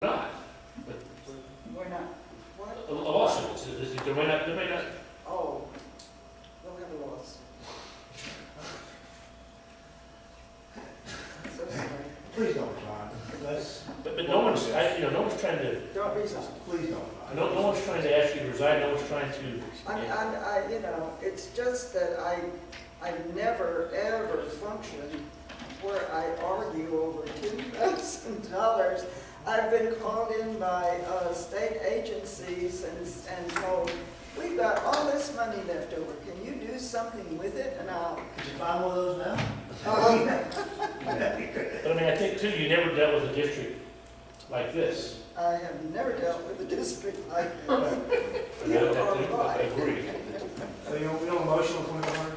not. But We're not, what? a lawsuit, there may not, Oh, we'll have a loss. So sorry. Please don't, John. Let's, but no one's, no one's trying to, Don't resign. please don't. no one's trying to ask you to resign, no one's trying to. It's just that I've never, ever functioned where I argue over $2,000. I've been called in by state agencies and told, we've got all this money left over, can you do something with it? And I'll, Did you find one of those now? But I mean, I think too, you never dealt with a district like this. I have never dealt with a district like that. And You I are right. agree. So you don't motion on 2,100?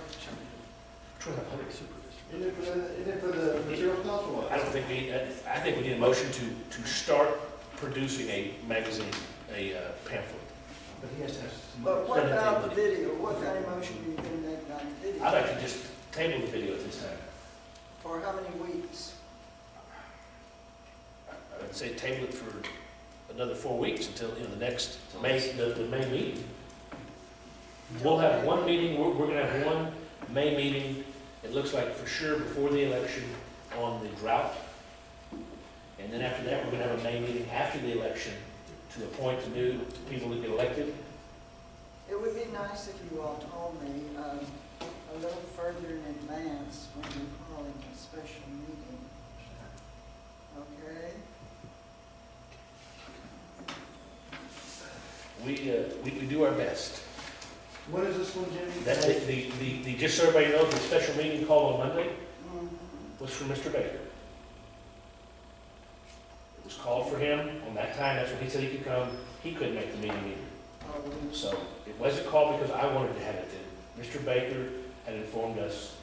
Isn't it for the material cost or what? I don't think I think we need a motion to start producing a magazine, a pamphlet. But he has to have some. But what about the video? What kind of motion are you going to make on the video? I'd like to just table the video at this time. For how many weeks? I would say table it for another 4 weeks until, the next May, the May meeting. We'll have one meeting, we're gonna have one May meeting, it looks like for sure before the election on the drought. And then after that, we're gonna have a May meeting after the election to appoint the new people that get elected. It would be nice if you all told me a little further in advance when you're calling a special meeting. Okay? We do our best. When is this one, Jimmy? That's it, just so everybody knows, the special meeting called on Monday Mhm. was for Mr. Baker. It was called for him on that time, that's when he said he could come, he couldn't make the meeting either. Oh, So it wasn't called because I wanted to have it then. Mr. Baker had informed us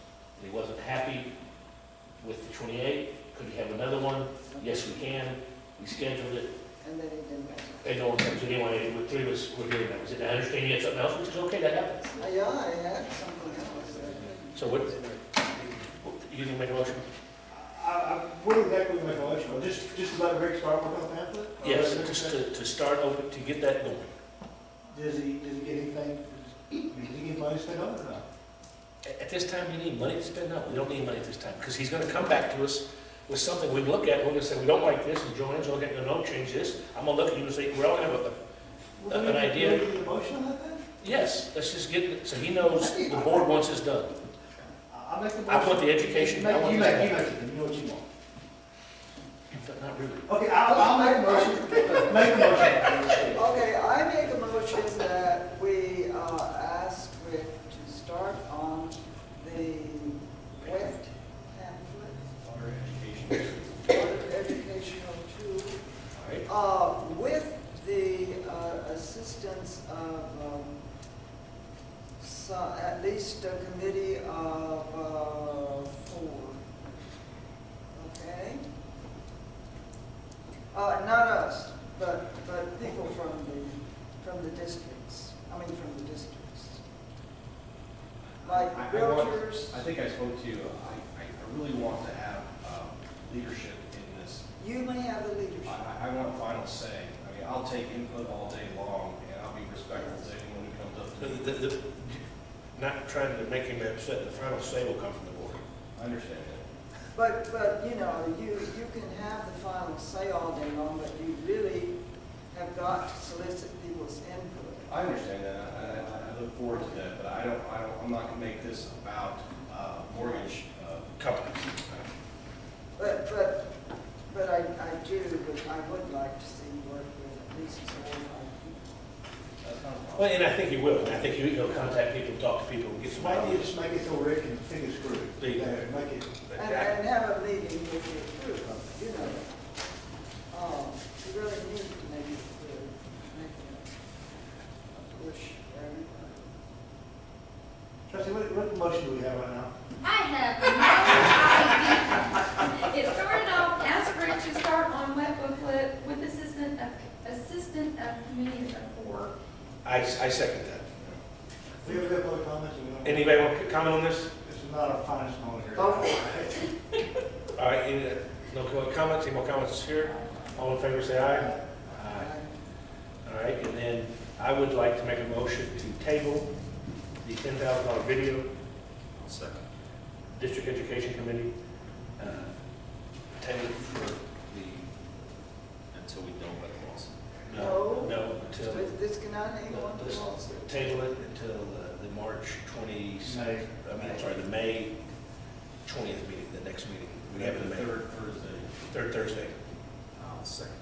that he wasn't happy with the 28th. Could he have another one? Yes, we can. We scheduled it. and then it didn't make it. And no one comes anyway. The three of us were here. That was it. I understand you had something else, which is okay. That happens. Yeah, I had something else. So what, you didn't make a motion? What exactly we make a motion on? Just to let Rick start working on the pamphlet? Or Yes, let Rick just start? to start over, to get that going. Does he get anything, does he get money to spend on it or not? At this time, we need money to spend? No, we don't need money at this time, because he's gonna come back to us with something we look at, and we're gonna say, we don't like this, and Joanne's gonna get, no, change this. I'm gonna look at you and say, we're all gonna have an idea. Will you get a motion on that then? Yes, let's just get, it so he knows the board wants this done. I'll make the motion. I want the education, I want You this. make it, you know what you want. Not really. Okay, I'll make a motion. Make a motion. Okay, I make a motion that we ask Rick to start on the WET pamphlet, Water Educational Tool, All right. with the assistance of at least a committee of 4. Okay? Not us, but people from the districts, from the districts. Like realtors, I think I spoke to you, I really want to have leadership in this. you may have the leadership. I want final say. I mean, I'll take input all day long, and I'll be respectful to anyone who comes up to me. Not trying to make him upset, the final say will come from the board. I understand that. But you can have the final say all day long, but you really have got to solicit people's input. I understand that, I look forward to that, but I'm not gonna make this about mortgage Companies. But I would like to see you work with at least 4 or 5 people. That's not a problem. Well, and I think he will, and I think he'll contact people, talk to people, get some Maybe ideas. just make it so Rick can think it's screwed. There you go. Make it. And have a meeting with your group, you really need to make it clear, make it a push for everybody. Trustee, what motion do we have right now? I have no idea. It started off, ask Rick to start on wet booklet with assistant of committee of 4. I second that. We have a couple of comments. Anybody want to comment on this? This is not a finance moment here. Go for it. All right, no comments, any more comments here? All in favor, say aye. All right, and then I would like to make a motion to table the $10,000 video, Second. District Education Committee, table for the, Until we know what it was. no, until, This cannot hang on to let's us. table it until the March 22nd, the May 20th meeting, the next meeting. We have it in May. Third Thursday. I'll second.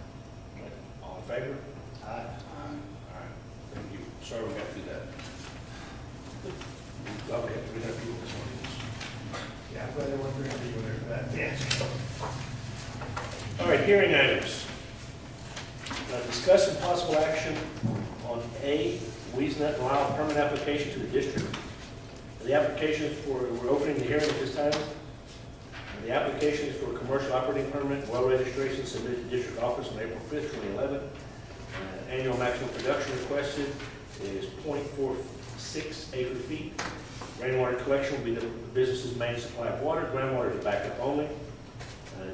All in favor? Aye. All right, thank you. Sorry we got through that. Well, we have people this morning. Yeah, I'm glad everyone's going to be there for that. Yes. All right, hearing items. Discuss and possible action on A, Weesnut and Lyle permit application to the district. The application is for, we're opening the hearing at this time. The application is for a commercial operating permit, well registration submitted to district office on April 5th, 2011. Annual maximum production requested is 0.46 acre feet. Rainwater collection will be the business's main supply of water. Groundwater is backup only.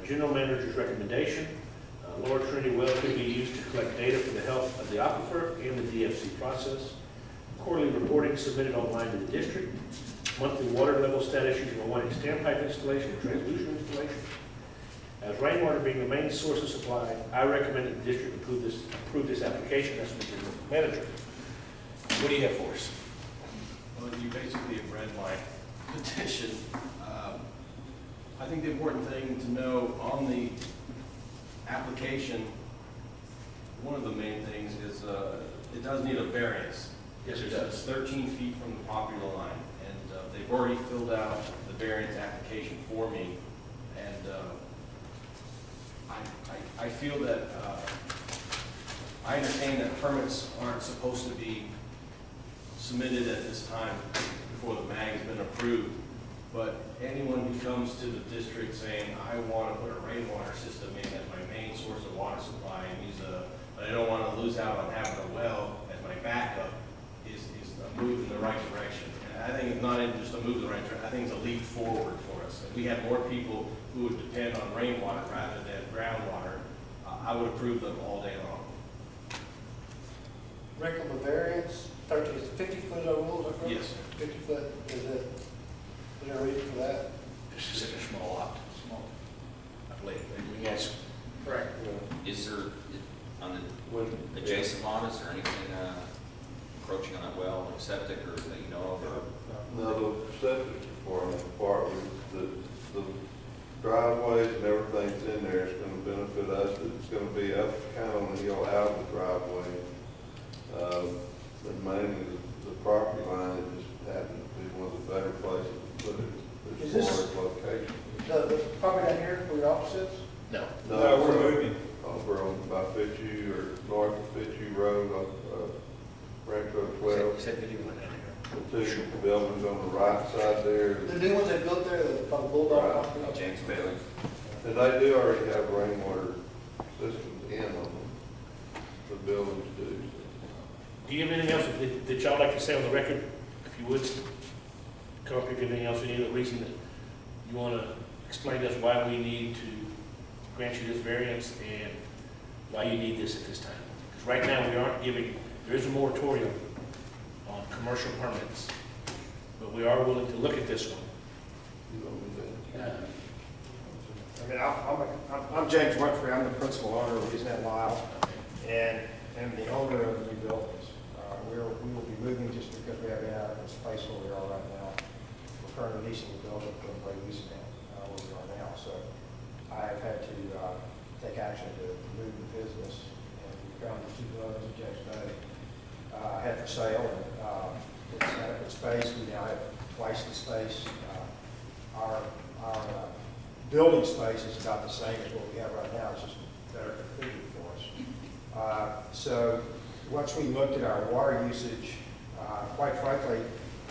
General manager's recommendation, Lower Trinity well could be used to collect data for the health of the aquifer and the DFC process. Quarterly reporting submitted online to the district. Monthly water level status using a 1-inch standpipe installation and translution installation. As rainwater being the main source of supply, I recommend that the district approve this application as the general manager. What do you have for us? Well, you basically have read my petition. I think the important thing to know on the application, one of the main things is it does need a variance. Yes, it It's does. 13 feet from the property line, and they've already filled out the variance application for me. And I feel that, I understand that permits aren't supposed to be submitted at this time before the MAG has been approved, but anyone who comes to the district saying, I want to put a rainwater system in as my main source of water supply, and but I don't want to lose out on having a well as my backup, is a move in the right direction. And I think it's not even just a move in the right direction, I think it's a leap forward for us. If we had more people who would depend on rainwater rather than groundwater, I would approve them all day long. Rick, on the variance, 50 foot overall, is that correct? Yes. 50 foot, is there a reason for that? It's just such a small lot. Small. I believe. We can ask. Correct. Is there, on the adjacent lot, is there anything encroaching on that well, like septic or that you know of? Or? No, the septic department part, the driveways and everything's in there, it's gonna benefit us, it's gonna be up kind of on the hill out of the driveway. But mainly the property line, it just happened to be one of the better places to put it Is as this- far as location. The property down here where your office is? No. No, we're we're moving. over on by Fitzhugh or north of Fitzhugh Road, Ranch Road 12. Is that video went down The two buildings on the right side there. The new ones they built there, by the Bulldog Right. property? James Bailey? And they do already have rainwater systems in them, the buildings do. Do you have anything else that y'all like to say on the record? If you would, come up with anything else, any other reason that you want to explain to us why we need to grant you this variance and why you need this at this time? Because right now, we aren't giving, there is a moratorium on commercial permits, but we are willing to look at this one. You know, with that. I mean, I'm James Winfrey, I'm the principal owner of Weesnet Lyle, and the owner of the new buildings. We will be moving just because we have inadequate space where we are right now. We're currently leasing the building from Ray Weesnet, where we are now, so I've had to take action to move the business, and we found these two buildings in James Bay. I had for sale, and it's adequate space. We now have twice the space. Our building space is about the same as what we have right now, it's just better configured for us. So once we looked at our water usage, quite frankly,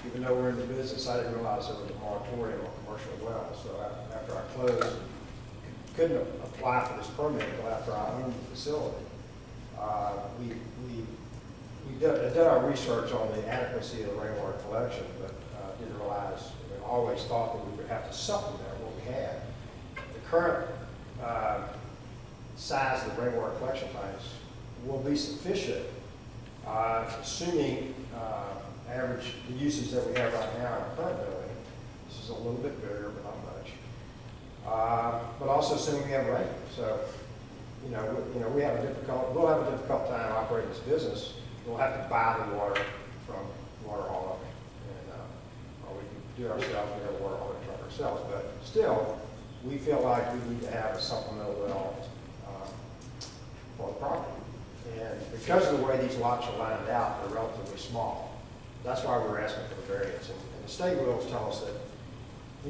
even though we're in the business, I didn't realize there was a moratorium on commercial wells. So after I closed, couldn't apply for this permit until after I owned the facility. We did our research on the adequacy of the rainwater collection, but didn't realize, we always thought that we would have to supplement what we had. The current size of the rainwater collection tanks will be sufficient, assuming average, the usage that we have right now in our current building. This is a little bit bigger, but not much. But also assuming we have rain. So, we'll have a difficult time operating this business. We'll have to buy the water from water hauler, or we can do it ourselves. We have a water hauler truck ourselves. But still, we feel like we need to have a supplemental well for the property. And because of the way these lots are lined out, they're relatively small. That's why we're asking for the variance. And the state rules tell us that,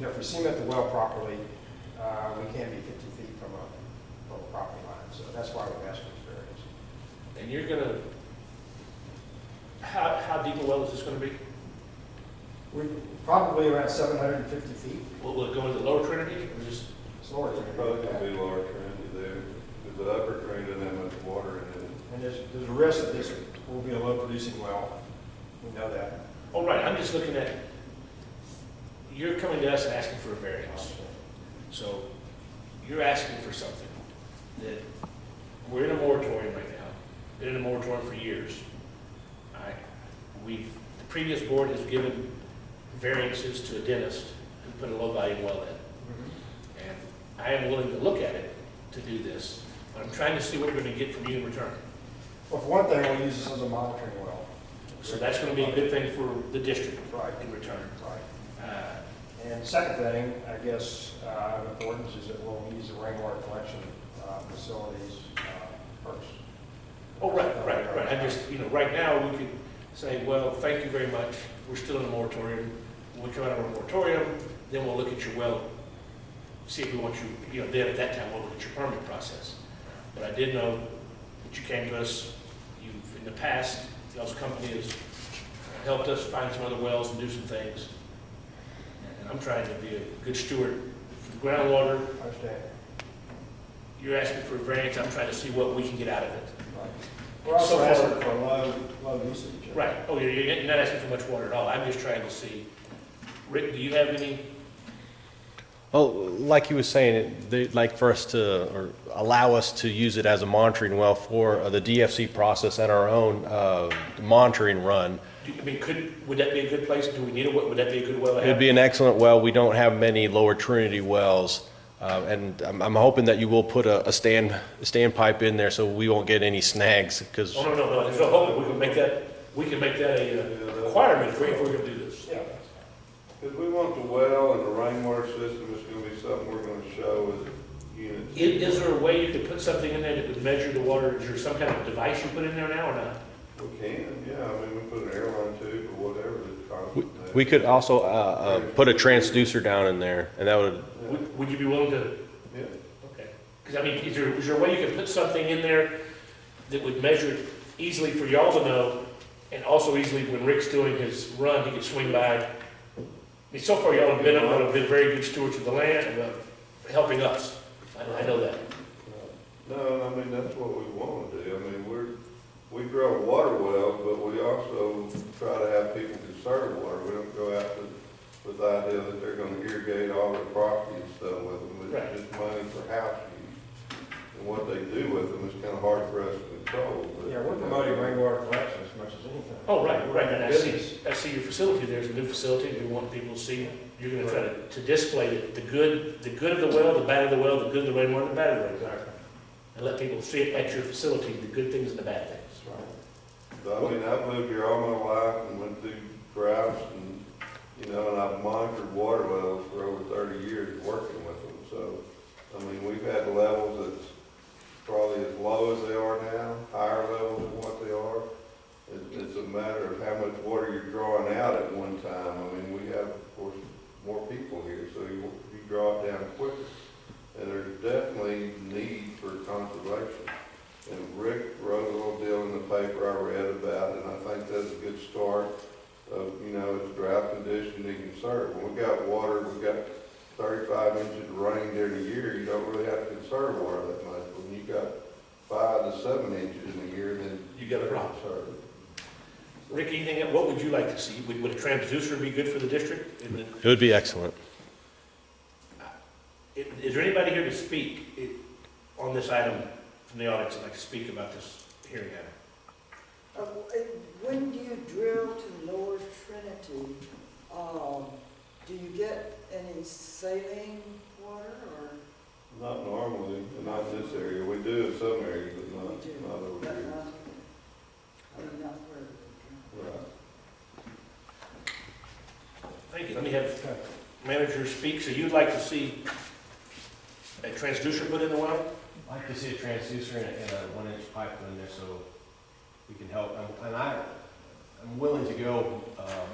if we cement the well properly, we can't be 50 feet from a property line. So that's why we're asking for the variance. And you're gonna, how deep a well is this gonna be? We're probably around 750 feet. Will it go into the lower Trinity or just? It's lower than Probably gonna be lower Trinity there, because the upper Trinity doesn't have much water in it. And there's a risk that this will be a low producing well. We know that. Oh, right, I'm just looking at, you're coming to us and asking for a variance. So you're asking for something that, we're in a moratorium right now, been in a moratorium for years. All right, the previous board has given variances to a dentist who put a low volume well in. And I am willing to look at it to do this. I'm trying to see what we're gonna get from you in return. Well, for one thing, we'll use this as a monitoring well. So that's gonna be a good thing for the district Right. in return. Right. And the second thing, I guess, of importance is that we'll use the rainwater collection facilities first. Oh, right. I just, right now, we could say, well, thank you very much, we're still in a moratorium. When we come out of our moratorium, then we'll look at your well, see if we want you, then at that time, we'll look at your permit process. But I did know that you came to us, you've, in the past, y'all's company has helped us find some other wells and do some things. And I'm trying to be a good steward for the groundwater. I understand. You're asking for a variance, I'm trying to see what we can get out of it. Right. We're also So far- asking for low usage. Right, oh, you're not asking for much water at all, I'm just trying to see. Rick, do you have any? Well, like he was saying, they'd like for us to, or allow us to use it as a monitoring well for the DFC process and our own monitoring run. Would that be a good place, do we need would that be a good well to have? It'd be an excellent well. We don't have many lower Trinity wells. And I'm hoping that you will put a stand pipe in there so we won't get any snags, because Oh, no, there's no hope, we can make that a requirement for you if we're gonna do this. Yeah. Because we want the well and the rainwater system is gonna be something we're gonna show as units. Is there a way you could put something in there that would measure the water, is there some kind of device you put in there now or not? We can, yeah, I mean, we put an airline tube or whatever that's constant. we could also put a transducer down in there, and that would, Would you be willing to? Yeah. Okay, because I mean, is there a way you could put something in there that would measure it easily for y'all to know, and also easily when Rick's doing his run, he could swing by? I mean, so far y'all have been very good stewards of the land, and helping us, I know that. No, I mean, that's what we want to do. I mean, we grow water wells, but we also try to have people conserve water. We don't go out with the idea that they're gonna irrigate all their property and stuff with them. Right. It's just money for house use. And what they do with them is kind of hard for us to control. But, Yeah, we're promoting rainwater collection as much as anything. Oh, right, and I Business. see your facility, there's a new facility, we want people to see, you're gonna try to display the good of the well, the bad of the well, the good of the rainwater, the bad of the rainwater. Exactly. And let people see it at your facility, the good things and the bad things. So, I mean, I've lived here all my life and went through droughts and, and I've monitored water wells for over 30 years working with them. So, I mean, we've had levels that's probably as low as they are now, higher levels than what they are. It's a matter of how much water you're drawing out at one time. I mean, we have, of course, more people here, so you draw it down quicker. And there's definitely need for conservation. And Rick wrote a little deal in the paper I read about it, and I think that's a good start of, it's drought condition you can conserve. When we got water, we got 35 inches of rain during the year, you don't really have to conserve water that much. When you got 5 to 7 inches in a year, then You got a problem. conserve it. Rick, anything, what would you like to see? Would a transducer be good for the district? it would be excellent. Is there anybody here to speak on this item from the audience that'd like to speak about this hearing item? When do you drill to Lower Trinity, do you get any saline water or? Not normally, not in this area. We do in some areas, but We do, not over but here. not, I mean, not where we Right. Thank you. Let me have manager speak. So you'd like to see a transducer put in the well? I'd like to see a transducer and a 1-inch pipe in there so we can help. And I'm willing to go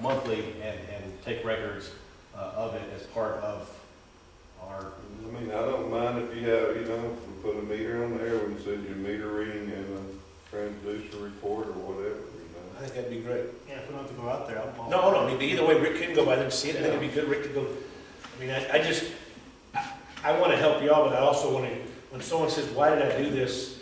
monthly and take records of it as part of our, I mean, I don't mind if you have, you know, we put a meter on there, we can send you a meter reading and a transducer report or whatever, you know. I think that'd be great. Yeah, if we don't have to go out there, I'm all. No, I mean, either way, Rick can go by there and see it. I think it'd be good, Rick, to go. I mean, I want to help y'all, but I also want to, when someone says, why did I do this?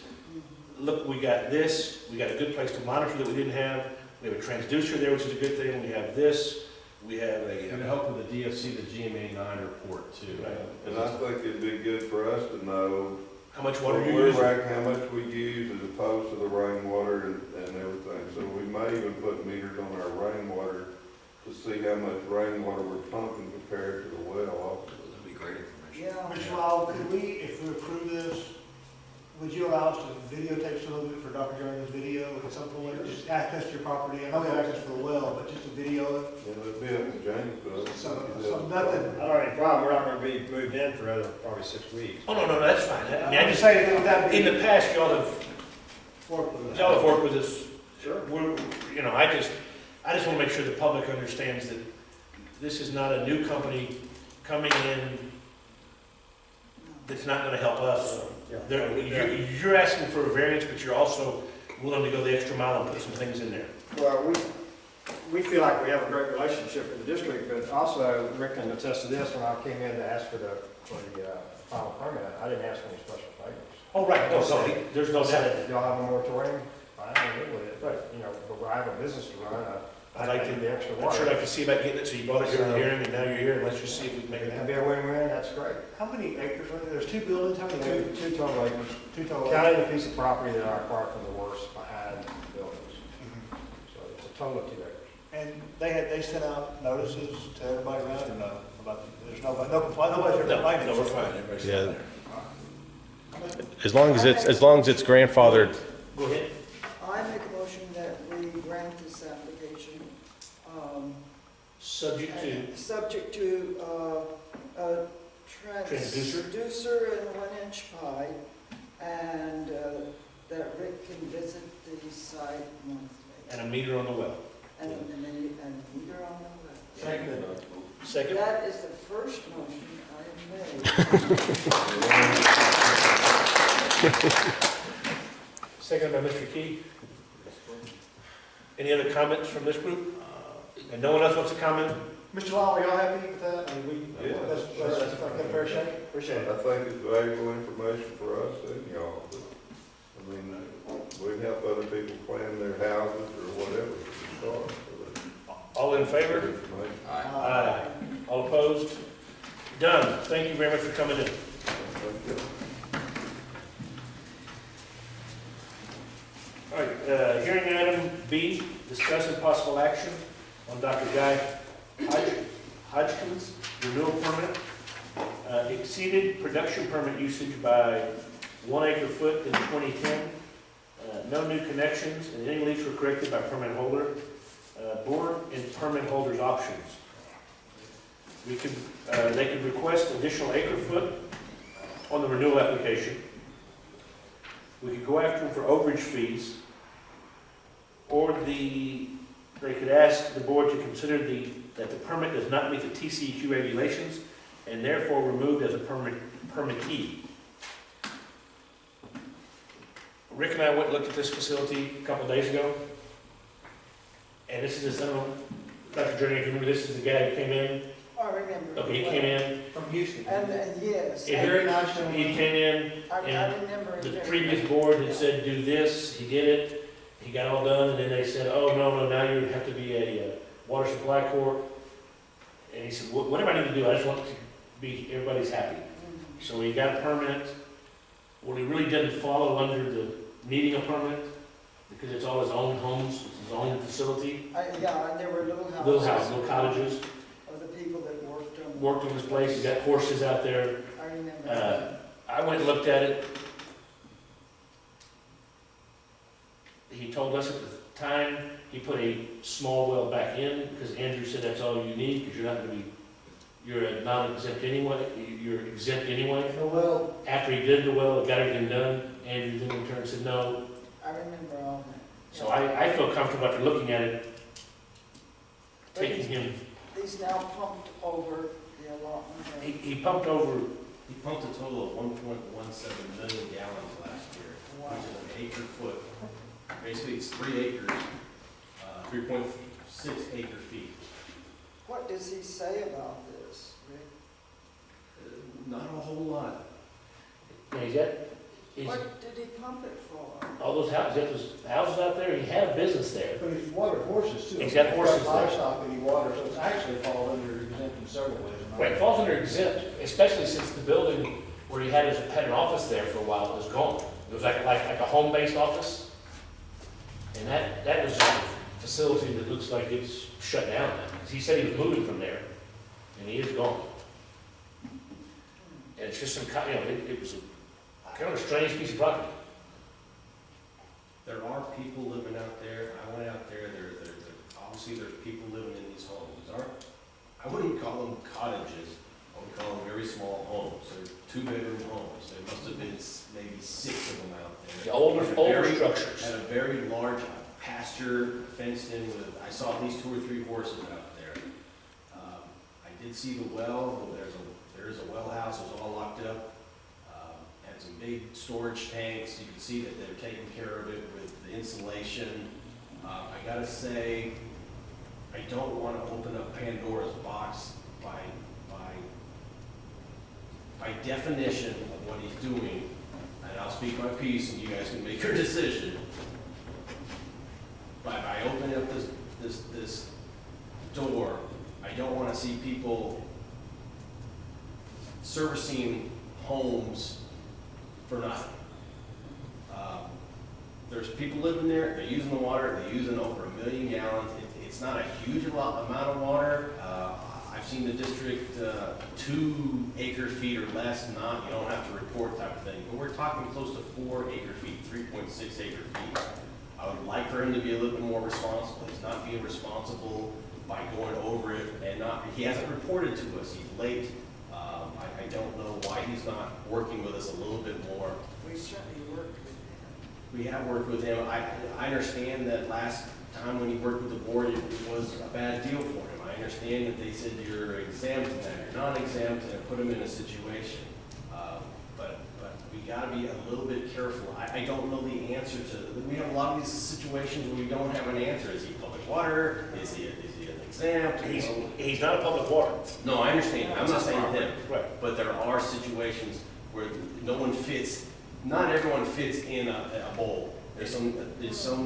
Look, we got this, we got a good place to monitor that we didn't have. We have a transducer there, which is a good thing. We have this, we have it would a, help with the DFC, the GMA9 report too. Right. And I think it'd be good for us to know how much water what you're we're using. ranking, how much we use as opposed to the rainwater and everything. So we may even put meters on our rainwater to see how much rainwater we're pumping compared to the well also. That'd be great information. Yeah. Mr. Lyle, could we, if we approve this, would you allow us to videotape some of it for Dr. Jones' video at some point? Just access to your property, I know we have access for the well, but just to video it, Yeah, that'd be up to James, but. so nothing. I don't have any problem, we're not gonna be moved in for another probably 6 weeks. Oh, no, that's fine. I mean, I I'm just, just saying, would that be? in the past, y'all have Work with it. Y'all have worked with us. Sure. We're, you know, I just want to make sure the public understands that this is not a new company coming in that's not going to help us. You're asking for a variance, but you're also willing to go the extra mile and put some things in there. Well, we feel like we have a great relationship with the district, but also Rick can attest to this, when I came in to ask for the final permit, I didn't ask for any special favors. Oh, right, no, there's no doubt. If y'all have a moratorium, fine, I'm good with it, but, you know, but I have a business to run, I'd like I need to, the extra I'm water. sure I can see about getting it, so you brought it here in the hearing, and now you're here, and let's just see if we can make If it it can happen. be a win-win, that's great. How many acres are there? There's 2 buildings, how many acres? Two total acres, Two total. counting the piece of property that I acquired from the worst behind the buildings. Mhm. So it's a total of 2 acres. And they sent out notices to everybody around, or no, about, there's no complaint, nobody's ever complaining? No, we're fine, everybody's Yeah. fine there. As long as it's grandfathered, Go ahead. I make a motion that we grant this application, Subject to, and subject to, a Transducer? transducer and a 1-inch pipe, and, that Rick can visit the site monthly. and a meter on the well. And a meter on the well. Second. Second? That is the first motion I have made. Second by Mr. Key. Any other comments from this group? And no one else wants to comment? Mr. Lyle, are y'all happy with that? I mean, Yeah. that's a fair shake? Appreciate it. I think it's valuable information for us and y'all. I mean, we help other people plan their houses or whatever. All in favor? Information. Aye. All opposed? Done. Thank you very much for coming in. All right, hearing item B, discuss and possible action on Dr. Guy Hodgkins renewal permit. Exceeded production permit usage by 1 acre foot in 2010. No new connections, and any leaks were corrected by permit holder. Board and permit holders options. They could request additional acre foot on the renewal application. We could go after them for overage fees, or they could ask the board to consider that the permit does not meet the TCEQ regulations and therefore removed as a permittee. Rick and I went and looked at this facility a couple days ago, and this is, I don't know, Dr. Journey, if you remember, this is the guy who came in. I remember. Okay, he came in, From Houston. And yes. Yeah, Very nice young he man. came in, I and remember. it the very previous well. board had said, do this, he did it, he got all done, and then they said, oh, no, now you have to be a water supply corp. And he said, whatever I need to do, I just want to be, everybody's happy. Mhm. So he got a permit, Well, he really doesn't follow under the needing a permit, because it's all his own homes, it's his own facility. Yeah, and there were little houses. Little house, little cottages, Of the people that worked worked on his place, he's got horses out there. I remember. I went and looked at it. He told us at the time, he put a small well back in, because Andrew said that's all you need, because you're not gonna be, you're non-exempt anyway, you're exempt anyway. Well, After he did the well, got everything done, Andrew then in turn said no. I remember all that. So I feel comfortable after looking at it, But taking him, He's now pumped over the allotment. he pumped over, He pumped a total of 1.17 million gallons last year, Wow. which is an acre foot. Basically, it's 3 acres, 3.6 acre feet. What does he say about this, Rick? Not a whole lot. he's, What did he pump it for? all those houses, out there, he have business there. but he's watered horses too. He's got horses there. Livestock that he waters, so it's actually falls under exempt in several ways. Right, it falls under exempt, especially since the building where he had an office there for a while was gone. It was like a home-based office. And that was a facility that looks like it's shut down now. 'Cause he said he was moving from there, and he is gone. And it's just some, it was a kind of a strange piece of property. There are people living out there. I went out there, obviously there's people living in these homes. I wouldn't call them cottages, I would call them very small homes. They're 2-bedroom homes. There must have been maybe 6 of them out there. The older Very- structures. Had a very large pasture fenced in with, I saw at least 2 or 3 horses out there. I did see the well, there is a well house, it was all locked up. Had some big storage tanks, you can see that they're taking care of it with the insulation. I gotta say, I don't wanna open up Pandora's box by definition of what he's doing, and I'll speak my piece and you guys can make your decision. By opening up this door, I don't wanna see people servicing homes for nothing. There's people living there, they're using the water, they're using over 1 million gallons. It's not a huge amount of water. I've seen the district 2 acre feet or less, you don't have to report type of thing. But we're talking close to 4 acre feet, 3.6 acre feet. I would like for him to be a little bit more responsible. He's not being responsible by going over it and he hasn't reported to us, he's late. I don't know why he's not working with us a little bit more. We certainly worked with him. We have worked with him. I understand that last time when he worked with the board, it was a bad deal for him. I understand that they said you're exempt and that you're not exempt and it put him in a situation. But we gotta be a little bit careful. I don't know the answer to, we have a lot of these situations where we don't have an answer. Is he public water? Is he an exempt? He's not a public water. No, I understand. I'm not saying him. Right. But there are situations where not everyone fits in a bowl. There's some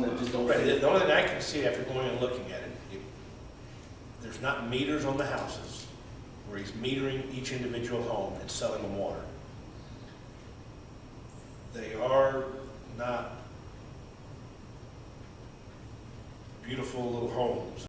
that just don't Right, fit. the only thing I can see after going and looking at it, there's not meters on the houses where he's metering each individual home and selling them water. They are not beautiful little homes.